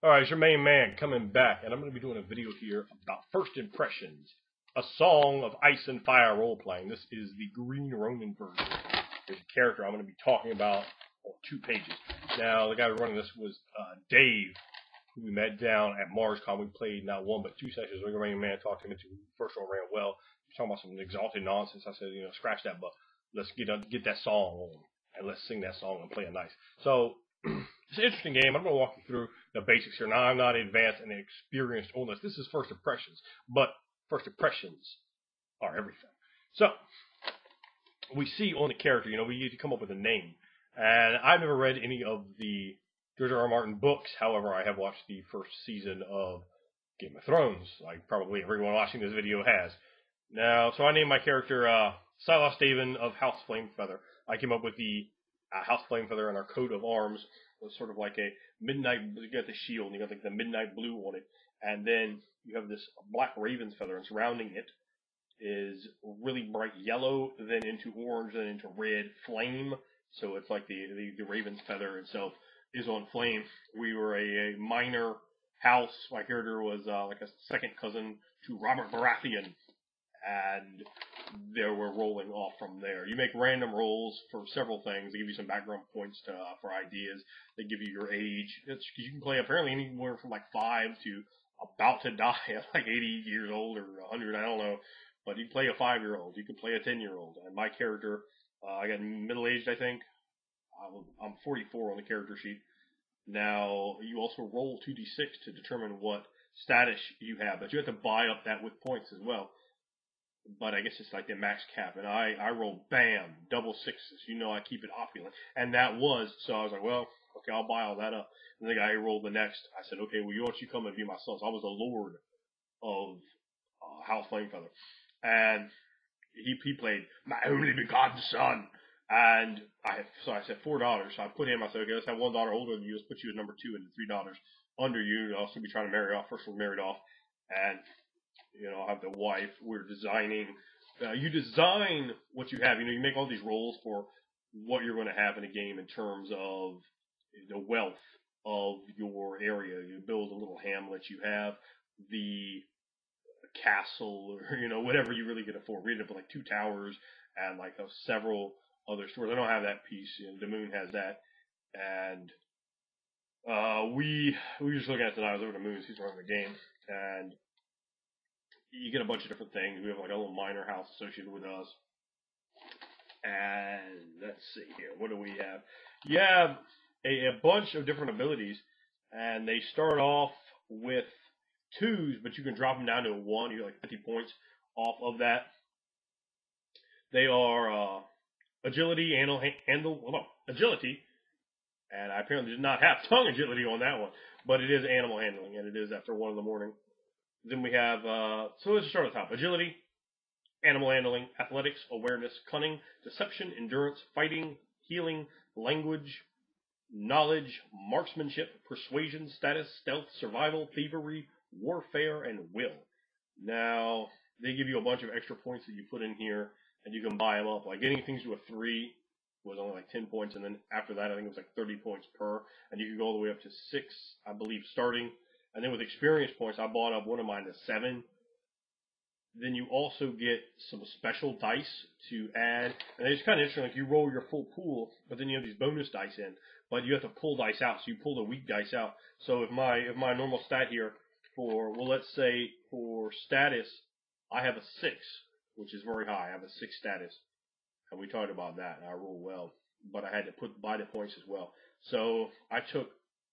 Alright, it's your main man coming back, and I'm going to be doing a video here about First Impressions, a Song of Ice and Fire role-playing. This is the Green Ronin version. There's a character I'm going to be talking about on 2 pages. Now, the guy running this was Dave, who we met down at MarsCon. We played not 1 but 2 sessions. Your main man talked him into the first one ran well. He was talking about some exalted nonsense. I said, scratch that, but let's get that song on, and let's sing that song and play it nice. So, it's an interesting game. I'm going to walk you through the basics here. Now, I'm not advanced and experienced on this. This is first impressions, but first impressions are everything. So, we see on the character, we need to come up with a name. And I've never read any of the George R. R. Martin books. However, I have watched the first season of Game of Thrones, like probably everyone watching this video has. Now, so I named my character Silas Daven of House Flamefeather. I came up with the House Flamefeather and our coat of arms was sort of like a midnight. You got the shield, and you got like the midnight blue on it, and then you have this black raven's feather, and surrounding it is really bright yellow, then into orange, then into red flame. So it's like the raven's feather itself is on flame. We were a minor house. My character was like a second cousin to Robert Baratheon, and they were rolling off from there. You make random rolls for several things. They give you some background points for ideas. They give you your age. You can play apparently anywhere from like 5 to about to die at like 80 years old or 100, I don't know. But you can play a 5-year-old. You can play a 10-year-old. And my character, I got middle-aged, I think. I'm 44 on the character sheet. Now, you also roll 2d6 to determine what status you have. But you have to buy up that with points as well. But I guess it's like the max cap, and I rolled, bam, double 6s. I keep it opulent. And that was, so I was like, well, okay, I'll buy all that up. And the guy who rolled the next, I said, okay, well, why don't you come and be my son? So I was the lord of House Flamefeather. And he played my only begotten son. And so I said $4. So I put him, I said, okay, let's have $1 older than you. Let's put you as number 2 and $3 under you. I'll still be trying to marry off. First one married off. And I have the wife. We're designing. You design what you have. You make all these rolls for what you're going to have in a game in terms of the wealth of your area. You build a little hamlet. You have the castle, or whatever you really can afford. We ended up with like 2 towers and like several other stores. I don't have that piece. The Moon has that, and we were just looking at it tonight. I was over to Moon's. He's running the game, and you get a bunch of different things. We have like a little minor house associated with us. And let's see here. What do we have? You have a bunch of different abilities. And they start off with 2s, but you can drop them down to a 1. You get like 50 points off of that. They are agility, agility. And I apparently did not have tongue agility on that one. But it is animal handling, and it is after 1 in the morning. Then we have, so let's start at the top. Agility, animal handling, athletics, awareness, cunning, deception, endurance, fighting, healing, language, knowledge, marksmanship, persuasion, status, stealth, survival, thievery, warfare, and will. Now, they give you a bunch of extra points that you put in here, and you can buy them up. Like getting things to a 3 was only like 10 points, and then after that, I think it was like 30 points per, and you can go all the way up to 6, I believe, starting. And then with experience points, I bought up one of mine to 7. Then you also get some special dice to add. And it's kind of interesting, like you roll your full pool, but then you have these bonus dice in. But you have to pull dice out, so you pull the weak dice out. So if my normal stat here for, well, let's say for status, I have a 6, which is very high. I have a 6 status. And we talked about that, and I roll well. But I had to buy the points as well. So I took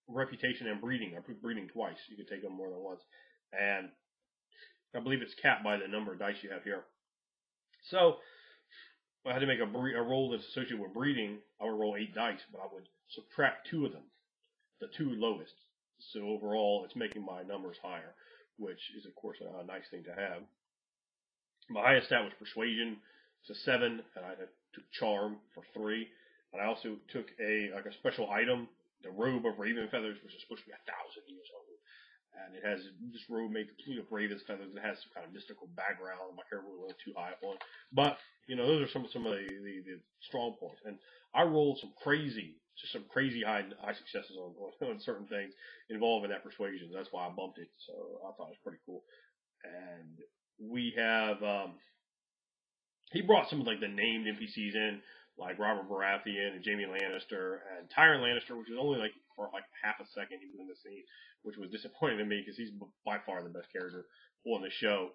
reputation and breeding. I put breeding twice. You can take them more than once. And I believe it's capped by the number of dice you have here. So I had to make a roll that's associated with breeding. I would roll 8 dice, but I would subtract 2 of them, the 2 lowest. So overall, it's making my numbers higher, which is, of course, a nice thing to have. My highest stat was persuasion. It's a 7, and I took charm for 3. And I also took a special item, the robe of raven feathers, which is supposed to be 1,000 years old. And it has this robe made completely of raven's feathers. It has some kind of mystical background. My character really went too high up on. But, those are some of the strong points. And I rolled some crazy just some crazy high successes on certain things involving that persuasion. That's why I bumped it. So I thought it was pretty cool. And we have he brought some of like the named NPCs in, like Robert Baratheon and Jaime Lannister and Tyrion Lannister, which was only like for like half a second he was in the scene, which was disappointing to me because he's by far the best character on the show.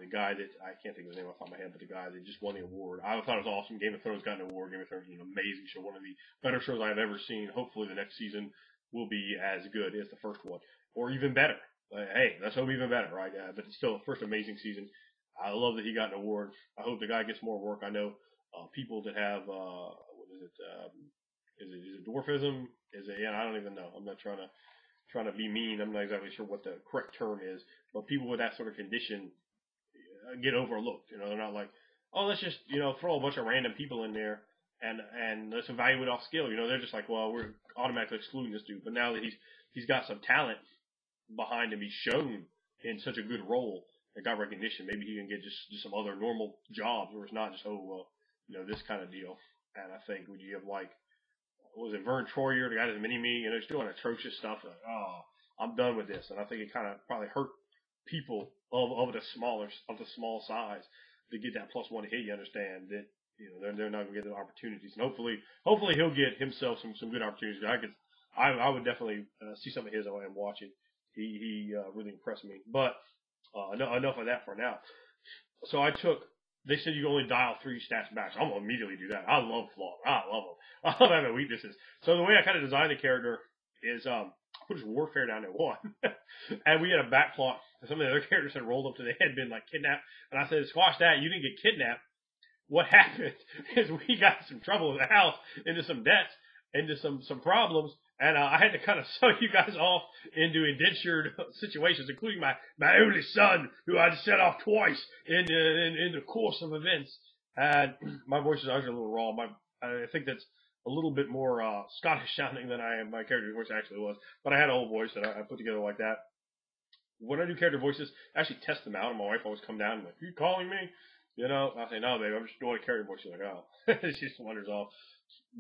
The guy that I can't think of his name off the top of my head, but the guy that just won the award. I thought it was awesome. Game of Thrones got an award. Game of Thrones is an amazing show, one of the better shows I've ever seen. Hopefully the next season will be as good as the first one, or even better. Hey, let's hope even better, right? But it's still the first amazing season. I love that he got an award. I hope the guy gets more work. I know people that have what is it? Is it dwarfism? Is it? Yeah, I don't even know. I'm not trying to be mean. I'm not exactly sure what the correct term is, but people with that sort of condition get overlooked. You know, they're not like, oh, let's just throw a bunch of random people in there and let's evaluate off skill. You know, they're just like, well, we're automatically excluding this dude. But now that he's got some talent behind him, he's shown in such a good role and got recognition. Maybe he can get just some other normal jobs where it's not just this kind of deal. And I think when you have like, what was it, Vern Troyer, the guy that's mini-me, he's doing atrocious stuff. Like, oh, I'm done with this. And I think it kind of probably hurt people of the small size to get that +1 hit. You understand that they're not gonna get the opportunities, and hopefully he'll get himself some good opportunities. I would definitely see some of his and watch it. He really impressed me. But enough of that for now. So they said you can only dial 3 stats back. So I'm gonna immediately do that. I love flaws. I love them. I love having weaknesses. So the way I kind of designed the character is put his warfare down at 1. And we had a back plot. Some of the other characters had rolled up to the head, been like kidnapped. And I said, squash that. You didn't get kidnapped. What happened is we got some trouble in the house, into some debts, into some problems. And I had to kind of suck you guys off into indentured situations, including my only son, who I just set off twice in the course of events. And my voice is actually a little raw. I think that's a little bit more Scottish sounding than my character's voice actually was. But I had a whole voice that I put together like that. When I do character voices, I actually test them out, and my wife always come down and like, "Are you calling me?" I say, "No, babe, I'm just doing a character voice." She's like, "Oh," she just wanders off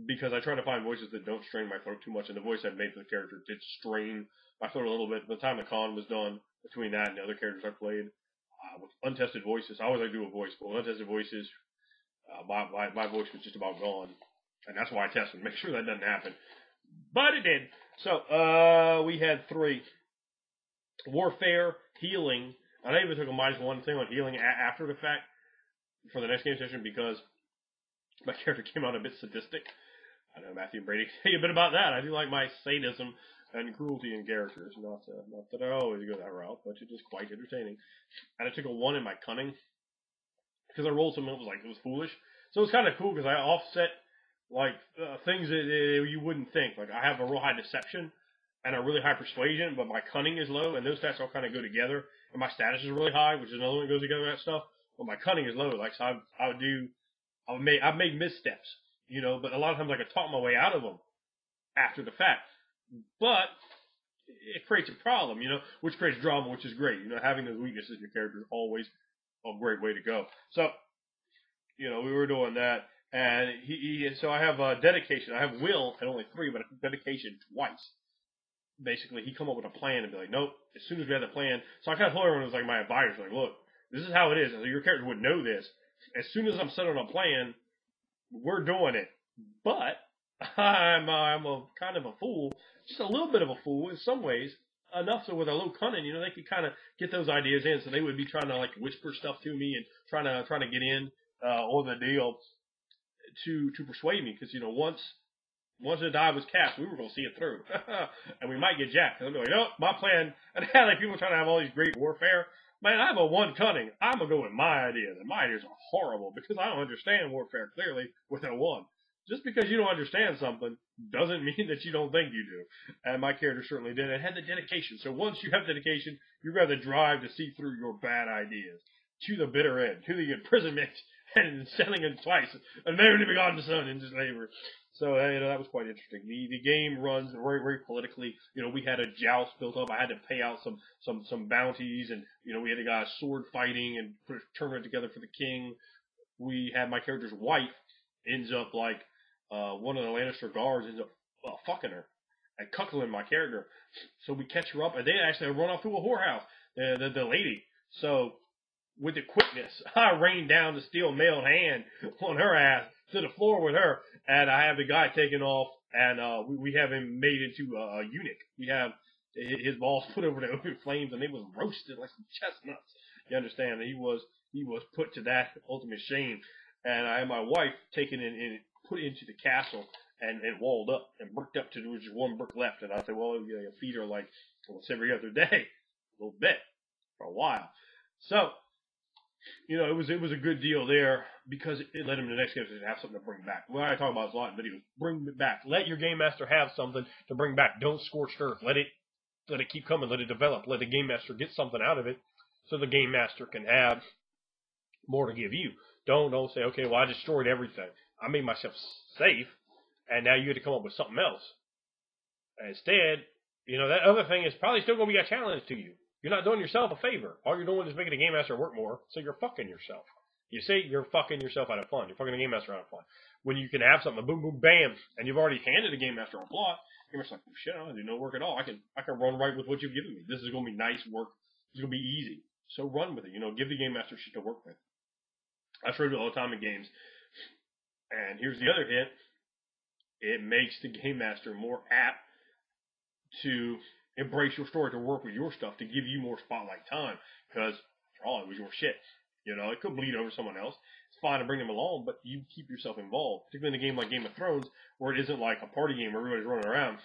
because I try to find voices that don't strain my throat too much, and the voice I made for the character did strain my throat a little bit. By the time the con was done, between that and the other characters I played, with untested voices, I always like to do a voice, but with untested voices, my voice was just about gone, and that's why I tested to make sure that doesn't happen. But it did. So we had 3. Warfare, healing. I even took a -1 thing on healing after the fact for the next game session because my character came out a bit sadistic. I know Matthew Brady can tell you a bit about that. I do like my sadism and cruelty in characters. Not that I always go that route, but it is quite entertaining. And I took a 1 in my cunning because I rolled something that was it was foolish. So it was kind of cool because I offset like things that you wouldn't think. Like I have a real high deception and a really high persuasion, but my cunning is low, and those stats all kind of go together. And my status is really high, which is another one that goes together with that stuff. But my cunning is low. Like so, I've made missteps, but a lot of times I could talk my way out of them after the fact. But it creates a problem, which creates drama, which is great. Having those weaknesses in your character is always a great way to go. So, we were doing that, and so I have dedication. I have will at only 3, but I have dedication twice. Basically, he come up with a plan and be like, nope, as soon as we have the plan. So I kind of told everyone, it was like my advisors, like, look, this is how it is. So your character would know this. As soon as I'm set on a plan, we're doing it. But I'm a kind of a fool, just a little bit of a fool in some ways, enough so with a low cunning, they could kind of get those ideas in. So they would be trying to like whisper stuff to me and trying to get in on the deal to persuade me. Because once the die was cast, we were going to see it through. And we might get jacked. And I'll be like, nope, my plan. And I had like people trying to have all these great warfare. Man, I have a 1 cunning. I'm going to go with my ideas. And my ideas are horrible because I don't understand warfare clearly with a 1. Just because you don't understand something doesn't mean that you don't think you do. And my character certainly did. It had the dedication. So once you have dedication, you've got the drive to see through your bad ideas to the bitter end, to the imprisonment and selling it twice. And never to be begotten son into labor. So that was quite interesting. The game runs very, very politically. We had a joust built up. I had to pay out some bounties, and we had a guy sword fighting and put a tournament together for the king. We had my character's wife ends up like one of the Lannister guards ends up fucking her and cuckling my character. So we catch her up, and they actually run off to a whorehouse, the lady. So with the quickness, I rain down the steel mailed hand on her ass to the floor with her, and I have the guy taken off, and we have him made into a eunuch. We have his balls put over the open flames, and they was roasted like some chestnuts. You understand? He was put to that ultimate shame, and I had my wife taken and put into the castle and walled up and bricked up to there was just one brick left. And I said, well, you feed her like once every other day, a little bit for a while. So, you know, it was a good deal there because it led him to the next game to have something to bring back. What I talk about is a lot in videos. Bring it back. Let your game master have something to bring back. Don't scorched earth. Let it keep coming. Let it develop. Let the game master get something out of it, so the game master can have more to give you. Don't say, okay, well, I destroyed everything. I made myself safe, and now you had to come up with something else. Instead, you know, that other thing is probably still going to be a challenge to you. You're not doing yourself a favor. All you're doing is making the game master work more, so you're fucking yourself. You see, you're fucking yourself out of fun. You're fucking the game master out of fun. When you can have something, boom, boom, bam, and you've already handed the game master a plot, the game master's like, oh, shit, I don't do no work at all. I can run right with what you've given me. This is going to be nice work. It's going to be easy. So run with it. You know, give the game master shit to work with. I showed it all the time in games. And here's the other hit. It makes the game master more apt to embrace your story, to work with your stuff, to give you more spotlight time, because after all, it was your shit. You know, it could bleed over someone else. It's fine to bring them along, but you keep yourself involved, particularly in a game like Game of Thrones, where it isn't like a party game where everybody's running around.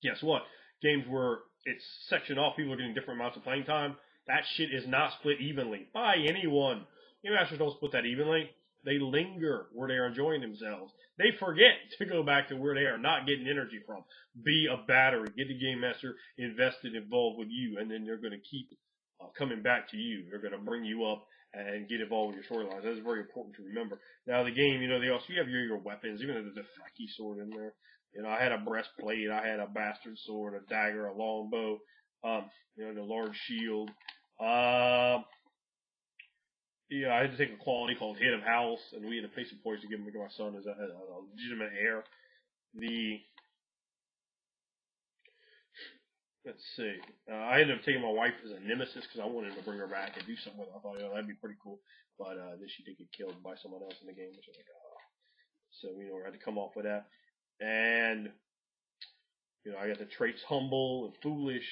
Guess what? Games where it's sectioned off, people are getting different amounts of playing time, that shit is not split evenly by anyone. Game masters don't split that evenly. They linger where they are enjoying themselves. They forget to go back to where they are not getting energy from. Be a battery. Get the game master invested, involved with you, and then they're going to keep coming back to you. They're going to bring you up and get involved with your storylines. That's very important to remember. Now, the game, you know, they also you have your weapons, even though there's a Dothraki sword in there. You know, I had a breastplate, I had a bastard sword, a dagger, a longbow, you know, the large shield. Yeah, I had to take a quality called Head of House, and we had to pay some points to give him to my son as a legitimate heir. Let's see. I ended up taking my wife as a nemesis because I wanted to bring her back and do something with her. I thought, you know, that'd be pretty cool. But then she did get killed by someone else in the game, which I was like, oh. So, you know, I had to come off with that. And, you know, I got the traits humble and foolish.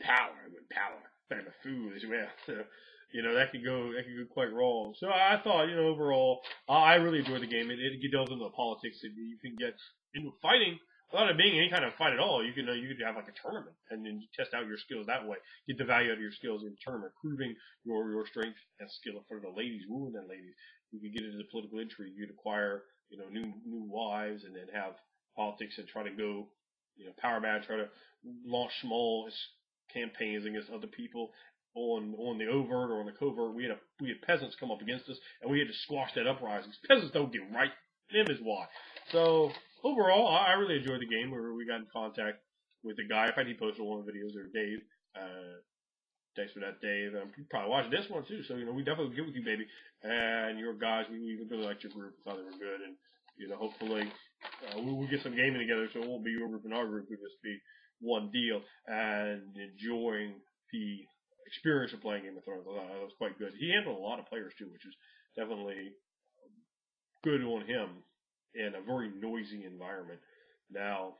Power. I went power. Better than foolish, man. So, you know, that could go quite wrong. So I thought, you know, overall, I really enjoyed the game. It delves into the politics that you can get into fighting. Without it being any kind of fight at all, you could have like a tournament and then test out your skills that way. Get the value out of your skills in the tournament, proving your strength and skill for the ladies, wooing the ladies. You could get into the political intrigue. You'd acquire, you know, new wives, and then have politics and try to go, you know, power mad, try to launch small campaigns against other people. On the overt or on the covert, we had peasants come up against us, and we had to squash that uprising. Peasants don't get right. Them is why. So overall, I really enjoyed the game. We got in contact with the guy. In fact, he posted one of the videos there, Dave. Thanks for that, Dave. You probably watched this one too, so you know we definitely get with you, baby. And your guys, we really liked your group. Thought they were good, and you know hopefully we'll get some gaming together. So it won't be your group and our group. We'll just be one deal and enjoying the experience of playing Game of Thrones. I thought that was quite good. He handled a lot of players too, which is definitely good on him in a very noisy environment. Now,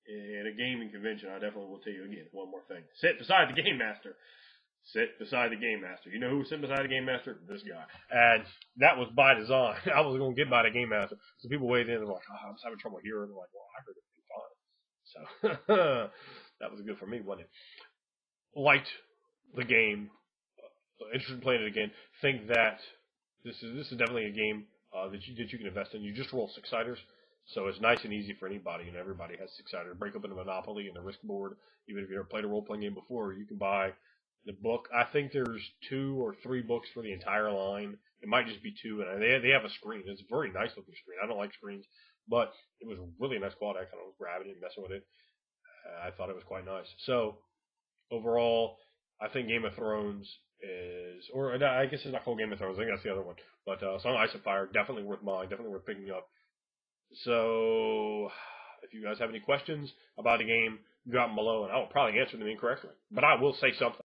in a gaming convention, I definitely will tell you again one more thing: sit beside the game master. Sit beside the game master. You know who was sitting beside the game master? This guy. And that was by design. I was going to get by the game master. So people weighed in and were like, oh, I was having trouble hearing. They're like, well, I heard it pretty fine. So that was good for me, wasn't it? Liked the game, interested in playing it again. Think that this is definitely a game that you can invest in. You just roll 6-siders, so it's nice and easy for anybody. You know, everybody has 6-siders. Break open a Monopoly and a Risk board. Even if you've never played a role playing game before, you can buy the book. I think there's 2 or 3 books for the entire line. It might just be 2, and they have a screen. It's a very nice looking screen. I don't like screens, but it was really nice quality. I kind of was grabbing it and messing with it. I thought it was quite nice. So overall, I think Game of Thrones is, or I guess it's not called Game of Thrones. I think that's the other one. But Song of Ice and Fire, definitely worth buying, definitely worth picking up. So, if you guys have any questions about the game, drop them below, and I will probably answer them incorrectly. But I will say something.